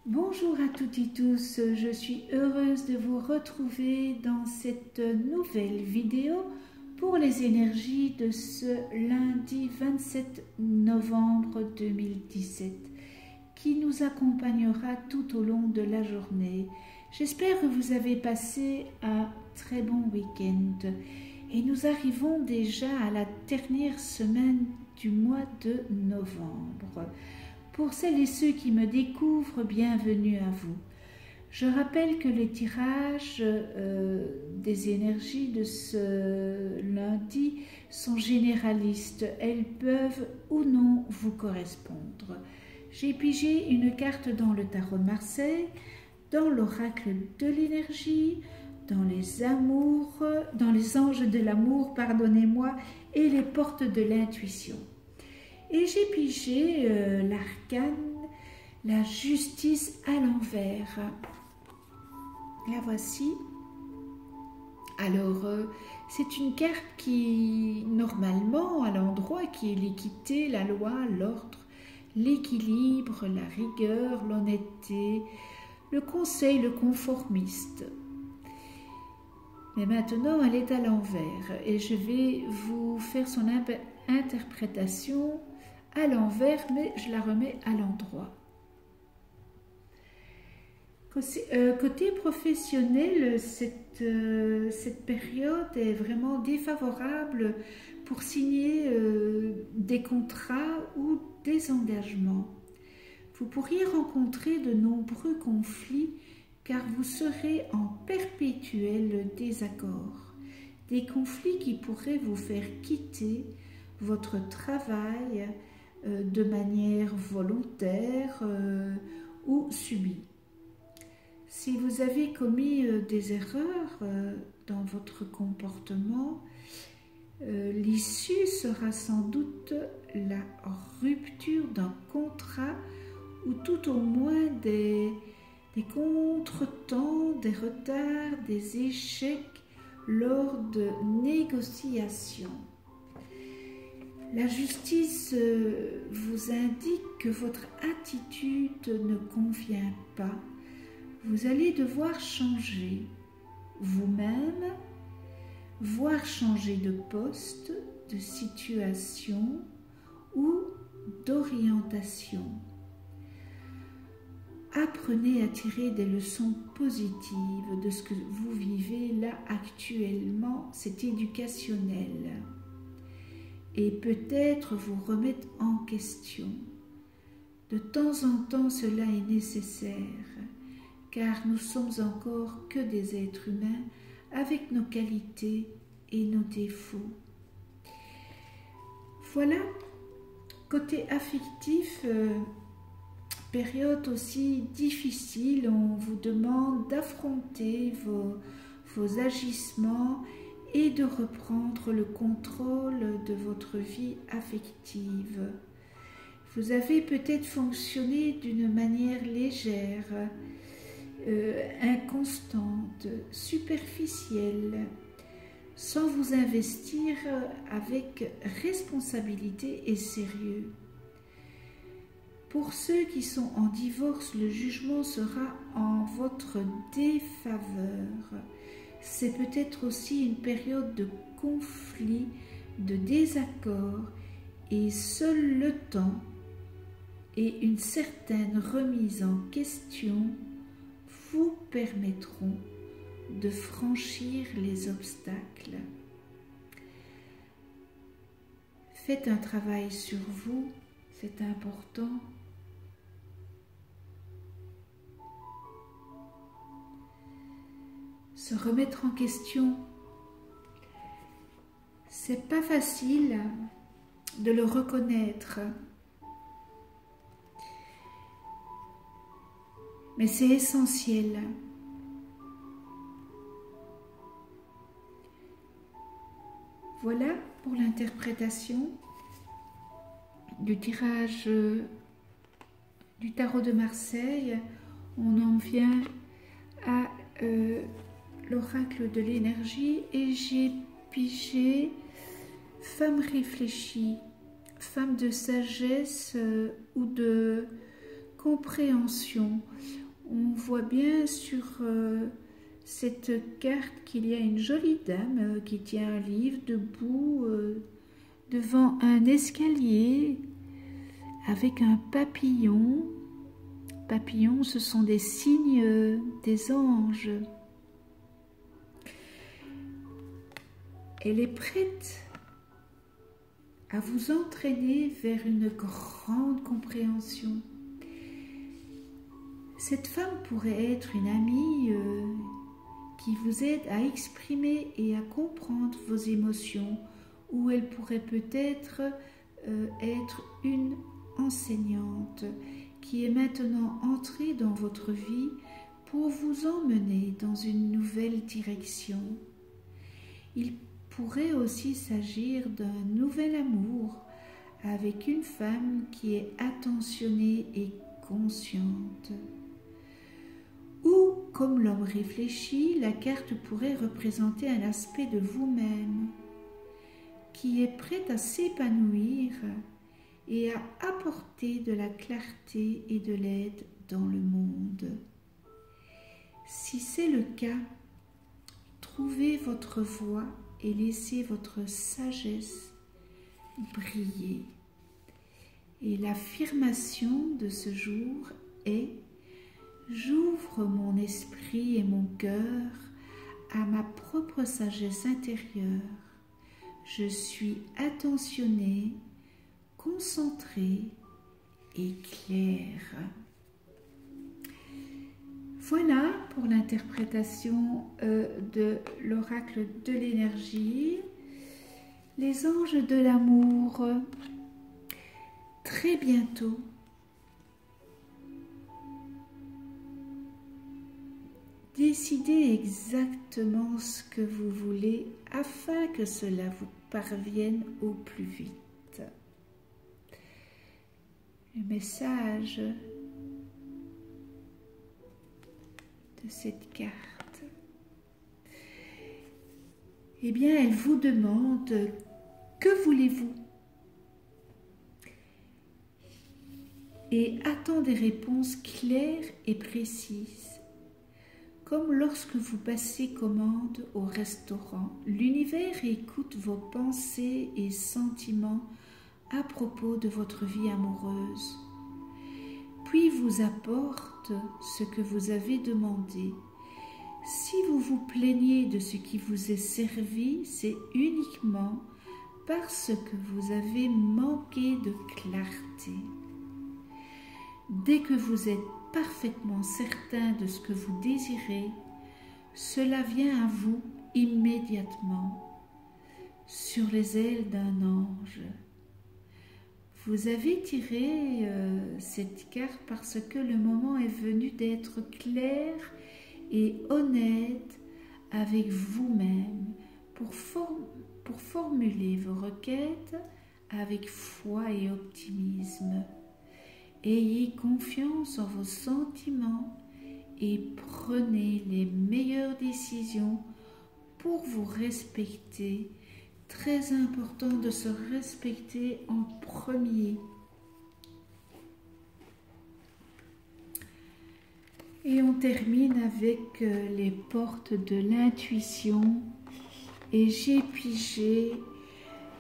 Bonjour à toutes et tous, je suis heureuse de vous retrouver dans cette nouvelle vidéo pour les énergies de ce lundi 27 novembre 2017 qui nous accompagnera tout au long de la journée. J'espère que vous avez passé un très bon week-end et nous arrivons déjà à la dernière semaine du mois de novembre. Pour celles et ceux qui me découvrent, bienvenue à vous. Je rappelle que les tirages des énergies de ce lundi sont généralistes. Elles peuvent ou non vous correspondre. J'ai pigé une carte dans le tarot de Marseille, dans l'oracle de l'énergie, dans les amours, dans les anges de l'amour, pardonnez-moi, et les portes de l'intuition. Et j'ai pigé l'arcane, la justice à l'envers. La voici. Alors, c'est une carte qui, normalement, à l'endroit qui est l'équité, la loi, l'ordre, l'équilibre, la rigueur, l'honnêteté, le conseil, le conformiste. Mais maintenant, elle est à l'envers et je vais vous faire son interprétation à l'envers, mais je la remets à l'endroit. Côté professionnel, cette période est vraiment défavorable pour signer des contrats ou des engagements. Vous pourriez rencontrer de nombreux conflits car vous serez en perpétuel désaccord. Des conflits qui pourraient vous faire quitter votre travail de manière volontaire ou subie. Si vous avez commis des erreurs dans votre comportement, l'issue sera sans doute la rupture d'un contrat ou tout au moins des contretemps, des retards, des échecs lors de négociations. La justice vous indique que votre attitude ne convient pas. Vous allez devoir changer vous-même, voire changer de poste, de situation ou d'orientation. Apprenez à tirer des leçons positives de ce que vous vivez là actuellement, c'est éducationnel. Et peut-être vous remettre en question. De temps en temps, cela est nécessaire, car nous sommes encore que des êtres humains avec nos qualités et nos défauts. Voilà, côté affectif, période aussi difficile, on vous demande d'affronter vos agissements et de reprendre le contrôle de votre vie affective. Vous avez peut-être fonctionné d'une manière légère, inconstante, superficielle, sans vous investir avec responsabilité et sérieux. Pour ceux qui sont en divorce, le jugement sera en votre défaveur. C'est peut-être aussi une période de conflit, de désaccord, et seul le temps et une certaine remise en question vous permettront de franchir les obstacles. Faites un travail sur vous, c'est important. Se remettre en question, c'est pas facile de le reconnaître, mais c'est essentiel. Voilà pour l'interprétation du tirage du tarot de Marseille. On en vient à l'oracle de l'énergie et j'ai pigé femme réfléchie, femme de sagesse ou de compréhension. On voit bien sur cette carte qu'il y a une jolie dame qui tient un livre debout devant un escalier avec un papillon. Papillons, ce sont des signes des anges. Elle est prête à vous entraîner vers une grande compréhension. Cette femme pourrait être une amie qui vous aide à exprimer et à comprendre vos émotions, ou elle pourrait peut-être être une enseignante qui est maintenant entrée dans votre vie pour vous emmener dans une nouvelle direction. Il pourrait aussi s'agir d'un nouvel amour avec une femme qui est attentionnée et consciente. Ou, comme l'homme réfléchit, la carte pourrait représenter un aspect de vous-même qui est prêt à s'épanouir et à apporter de la clarté et de l'aide dans le monde. Si c'est le cas, trouvez votre voie et laissez votre sagesse briller. Et l'affirmation de ce jour est: j'ouvre mon esprit et mon cœur à ma propre sagesse intérieure. Je suis attentionnée, concentrée et claire. Voilà pour l'interprétation de l'oracle de l'énergie. Les anges de l'amour, très bientôt. Décidez exactement ce que vous voulez afin que cela vous parvienne au plus vite. Le message de cette carte, eh bien, elle vous demande: que voulez-vous? Et attend des réponses claires et précises. Comme lorsque vous passez commande au restaurant, l'univers écoute vos pensées et sentiments à propos de votre vie amoureuse, puis vous apporte ce que vous avez demandé. Si vous vous plaignez de ce qui vous est servi, c'est uniquement parce que vous avez manqué de clarté. Dès que vous êtes parfaitement certain de ce que vous désirez, cela vient à vous immédiatement, sur les ailes d'un ange. Vous avez tiré cette carte parce que le moment est venu d'être clair et honnête avec vous-même pour formuler vos requêtes avec foi et optimisme. Ayez confiance en vos sentiments et prenez les meilleures décisions pour vous respecter. Très important de se respecter en premier. Et on termine avec les portes de l'intuition. Et j'ai pigé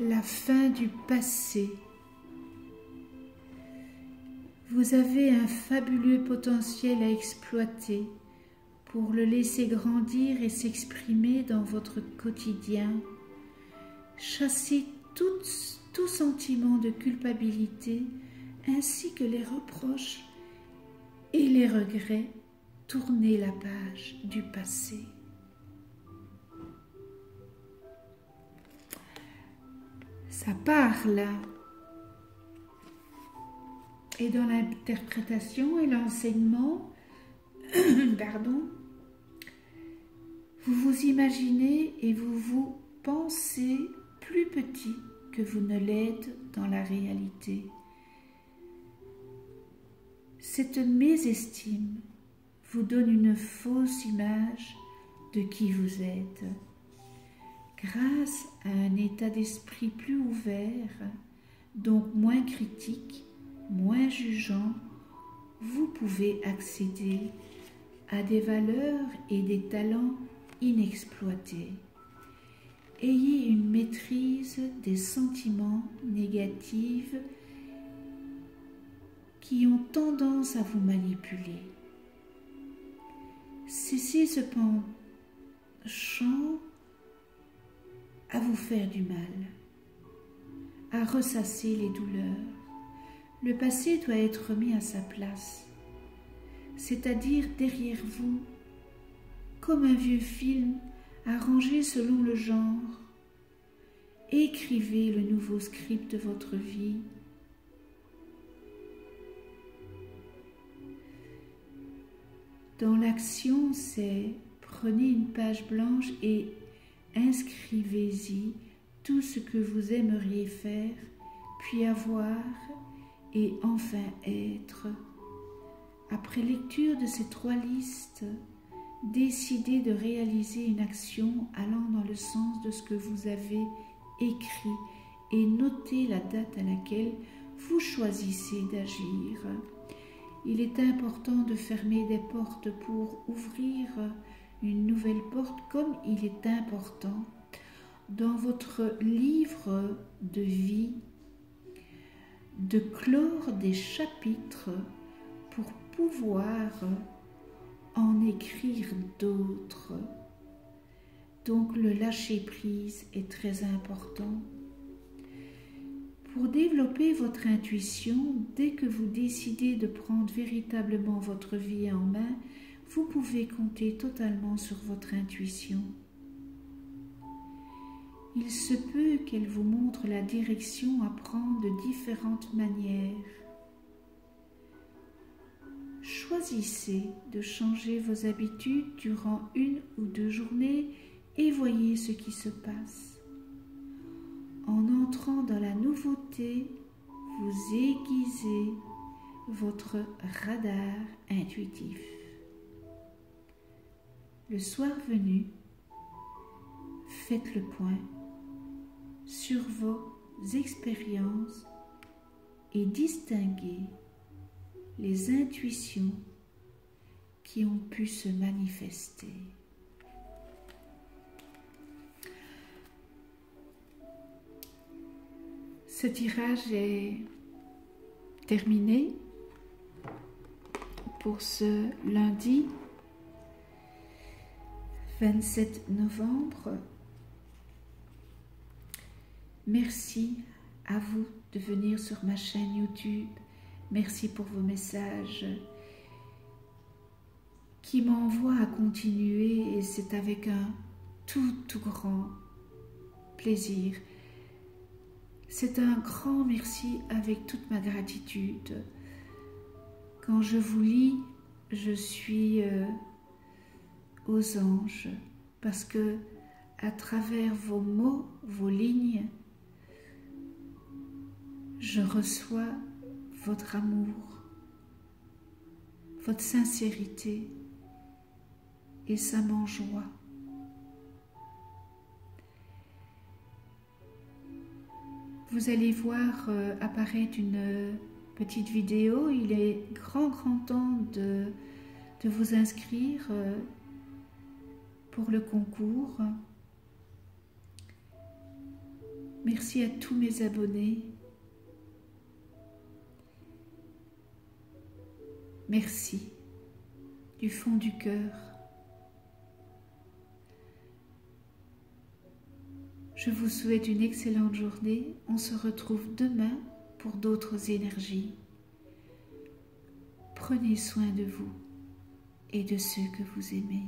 la fin du passé. Vous avez un fabuleux potentiel à exploiter pour le laisser grandir et s'exprimer dans votre quotidien. Chassez tout sentiment de culpabilité ainsi que les reproches et les regrets. Tournez la page du passé. Ça parle. Et dans l'interprétation et l'enseignement, pardon, vous vous imaginez et vous pensez plus petit que vous ne l'êtes dans la réalité. Cette mésestime vous donne une fausse image de qui vous êtes. Grâce à un état d'esprit plus ouvert, donc moins critique, moins jugeant, vous pouvez accéder à des valeurs et des talents inexploités. Ayez une maîtrise des sentiments négatifs qui ont tendance à vous manipuler. Cessez ce penchant à vous faire du mal, à ressasser les douleurs. Le passé doit être remis à sa place, c'est-à-dire derrière vous, comme un vieux film arrangé selon le genre. Écrivez le nouveau script de votre vie. Dans l'action, c'est prenez une page blanche et inscrivez-y tout ce que vous aimeriez faire, puis avoir et enfin être. Après lecture de ces 3 listes, décidez de réaliser une action allant dans le sens de ce que vous avez écrit et notez la date à laquelle vous choisissez d'agir. Il est important de fermer des portes pour ouvrir une nouvelle porte, comme il est important dans votre livre de vie de clore des chapitres pour pouvoir en écrire d'autres. Donc le lâcher-prise est très important. Pour développer votre intuition, dès que vous décidez de prendre véritablement votre vie en main, vous pouvez compter totalement sur votre intuition. Il se peut qu'elle vous montre la direction à prendre de différentes manières. Choisissez de changer vos habitudes durant 1 ou 2 journées et voyez ce qui se passe. En entrant dans la nouveauté, vous aiguisez votre radar intuitif. Le soir venu, faites le point sur vos expériences et distinguez les intuitions qui ont pu se manifester. Ce tirage est terminé pour ce lundi 27 novembre. Merci à vous de venir sur ma chaîne YouTube. Merci pour vos messages qui m'envoient à continuer et c'est avec un tout grand plaisir. C'est un grand merci avec toute ma gratitude. Quand je vous lis, je suis aux anges parce que à travers vos mots, vos lignes, je reçois votre amour, votre sincérité et ça m'enjoie. Vous allez voir apparaître une petite vidéo. Il est grand temps de vous inscrire pour le concours. Merci à tous mes abonnés. Merci du fond du cœur. Je vous souhaite une excellente journée. On se retrouve demain pour d'autres énergies. Prenez soin de vous et de ceux que vous aimez.